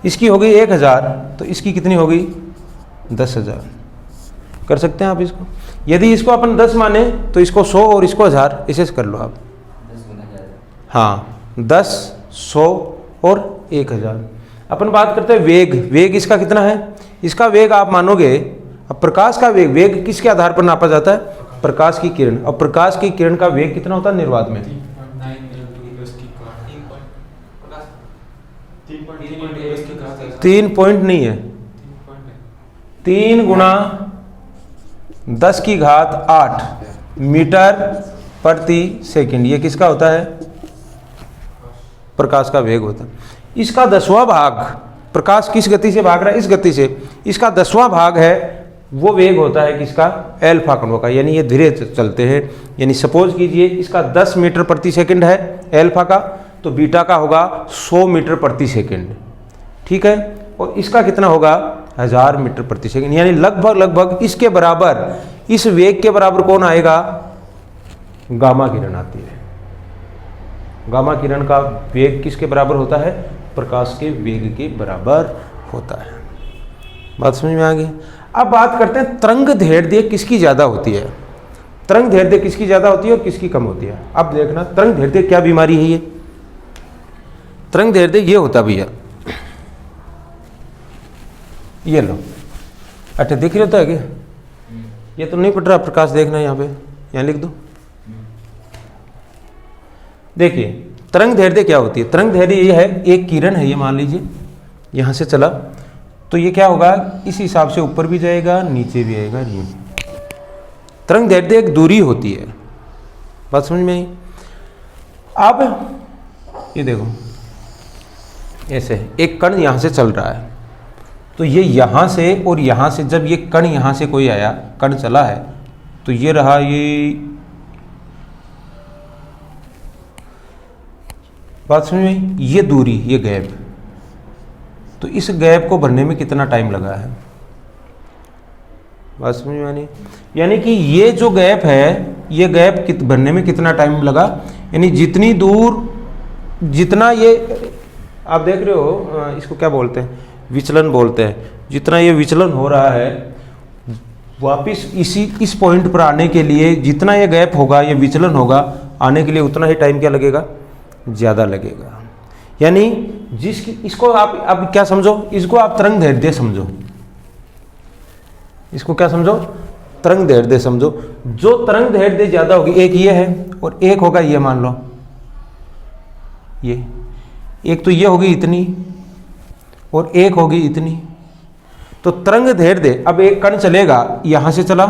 इसकी हो गई 1000, तो इसकी कितनी हो गई 10,000। कर सकते हैं आप इसको, यदि इसको अपन 10 माने तो इसको 100 और इसको 1000, इसे कर लो आप, 10 गुना ज़्यादा, हाँ 10, 100 और 1000। अपन बात करते हैं वेग, वेग इसका कितना है, इसका वेग आप मानोगे, अब प्रकाश का वेग, वेग किसके आधार पर नापा जाता है, प्रकाश की किरण। अब प्रकाश की किरण का वेग कितना होता है निर्वात में, 3 पॉइंट नहीं है, 3 गुना 10 की घात 8 मीटर प्रति सेकंड। ये किसका होता है, प्रकाश का वेग होता है। इसका 10वां भाग, प्रकाश किस गति से भाग रहा है, इस गति से, इसका 10वां भाग है वो वेग होता है किसका, एल्फा कणों का। यानी ये धीरे चलते हैं, यानी सपोज कीजिए इसका 10 मीटर प्रति सेकंड है एल्फा का, तो बीटा का होगा 100 मीटर प्रति सेकंड, ठीक है। और इसका कितना होगा 1000 मीटर प्रति सेकंड, यानी लगभग इसके बराबर, इस वेग के बराबर कौन आएगा, गामा किरण आती है। गामा किरण का वेग किसके बराबर होता है, प्रकाश के वेग के बराबर होता है। बात समझ में आ गई। अब बात करते हैं तरंग दैर्ध्य किसकी ज़्यादा होती है, तरंग दैर्ध्य किसकी ज़्यादा होती है और किसकी कम होती है। अब देखना तरंग दैर्ध्य क्या बीमारी है, ये तरंग दैर्ध्य ये होता भैया, ये लो, अच्छा दिख रहा होता है क्या, ये तो नहीं पढ़ रहा, प्रकाश देखना यहाँ पे, यहाँ लिख दो। देखिए तरंग दैर्ध्य क्या होती है, तरंग दैर्ध्य ये है, एक किरण है ये, मान लीजिए यहाँ से चला, तो ये क्या होगा, इस हिसाब से ऊपर भी जाएगा नीचे भी आएगा। ये तरंग दैर्ध्य एक दूरी होती है, बात समझ में आई। अब ये देखो ऐसे एक कण यहाँ से चल रहा है, तो ये यहाँ से और यहाँ से, जब ये कण यहाँ से कोई आया, कण चला है, तो ये बात समझ में आई? ये दूरी, ये गैप, तो इस गैप को भरने में कितना टाइम लगा है, बात समझ में आनी? यानी कि ये जो गैप है, ये गैप भरने में कितना टाइम लगा, यानी जितनी दूर, जितना ये आप देख रहे हो, इसको क्या बोलते हैं, विचलन बोलते हैं, जितना ये विचलन हो रहा है वापिस इस पॉइंट पर आने के लिए, जितना ये गैप होगा, ये विचलन होगा, आने के लिए उतना ही टाइम क्या लगेगा, ज़्यादा लगेगा। यानी इसको आप अब क्या समझो, इसको आप तरंग दैर्ध्य समझो, इसको क्या समझो, तरंग दैर्ध्य समझो। जो तरंग दैर्ध्य ज़्यादा होगी, एक ये है और एक होगा ये, मान लो ये, एक तो ये होगी इतनी और एक होगी इतनी, तो तरंग दैर्ध्य, अब एक कण चलेगा यहाँ से चला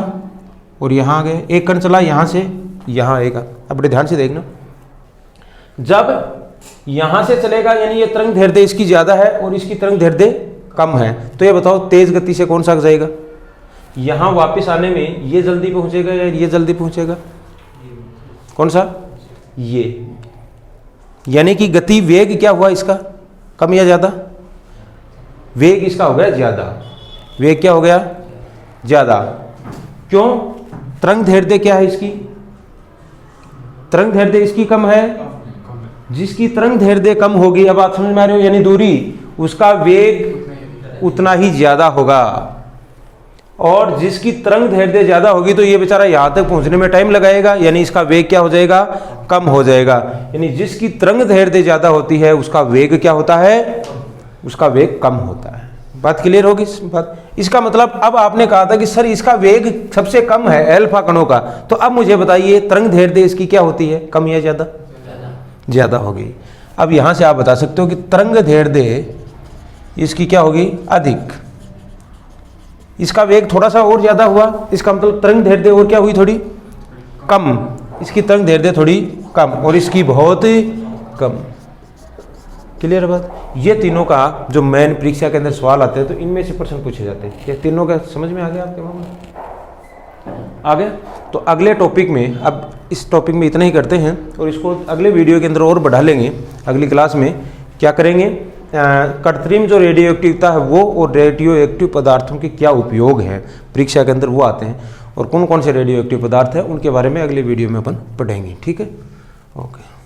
और यहाँ आ गए, एक कण चला यहाँ से यहाँ आएगा। अब बड़े ध्यान से देखना, जब यहाँ से चलेगा यानी ये तरंग दैर्ध्य इसकी ज़्यादा है और इसकी तरंग दैर्ध्य कम है, तो ये बताओ तेज गति से कौन सा जाएगा, यहाँ वापस आने में ये जल्दी पहुँचेगा या ये जल्दी पहुँचेगा, कौन सा, ये। यानी कि गति वेग क्या हुआ इसका, कम या ज़्यादा, वेग इसका हो गया ज़्यादा, वेग क्या हो गया, ज़्यादा। क्यों, तरंग दैर्ध्य क्या है इसकी, तरंग दैर्ध्य इसकी कम है, जिसकी तरंग दैर्ध्य कम होगी, अब आप समझ में आ रहे हो, यानी दूरी, उसका वेग उतना ही ज़्यादा होगा, और जिसकी तरंग दैर्ध्य ज़्यादा होगी तो ये बेचारा यहाँ तक पहुँचने में टाइम लगाएगा, यानी इसका वेग क्या हो जाएगा, कम हो जाएगा। यानी जिसकी तरंग दैर्ध्य ज़्यादा होती है उसका वेग क्या होता है, उसका वेग कम होता है। बात क्लियर होगी इस बात, इसका मतलब अब आपने कहा था कि सर इसका वेग सबसे कम है अल्फा कणों का, तो अब मुझे बताइए तरंग दैर्ध्य इसकी क्या होती है, कम या ज़्यादा, ज़्यादा होगी। अब यहाँ से आप बता सकते हो कि तरंग दैर्ध्य इसकी क्या होगी, अधिक, इसका वेग थोड़ा सा और ज़्यादा हुआ, इसका मतलब तरंग दैर्ध्य और क्या हुई, थोड़ी कम, इसकी तरंग दैर्ध्य थोड़ी कम और इसकी बहुत कम। क्लियर बात, ये तीनों का जो मेन परीक्षा के अंदर सवाल आते हैं तो इनमें से प्रश्न पूछे जाते हैं। ये तीनों का समझ में आ गया आपके मामला, आ गया? तो अगले टॉपिक में, अब इस टॉपिक में इतना ही करते हैं और इसको अगले वीडियो के अंदर और बढ़ा लेंगे। अगली क्लास में क्या करेंगे, कृत्रिम जो रेडियो एक्टिविता है वो और रेडियो एक्टिव पदार्थों के क्या उपयोग हैं परीक्षा के अंदर वो आते हैं, और कौन कौन से रेडियो एक्टिव पदार्थ हैं उनके बारे में अगले वीडियो में अपन पढ़ेंगे। ठीक है, ओके।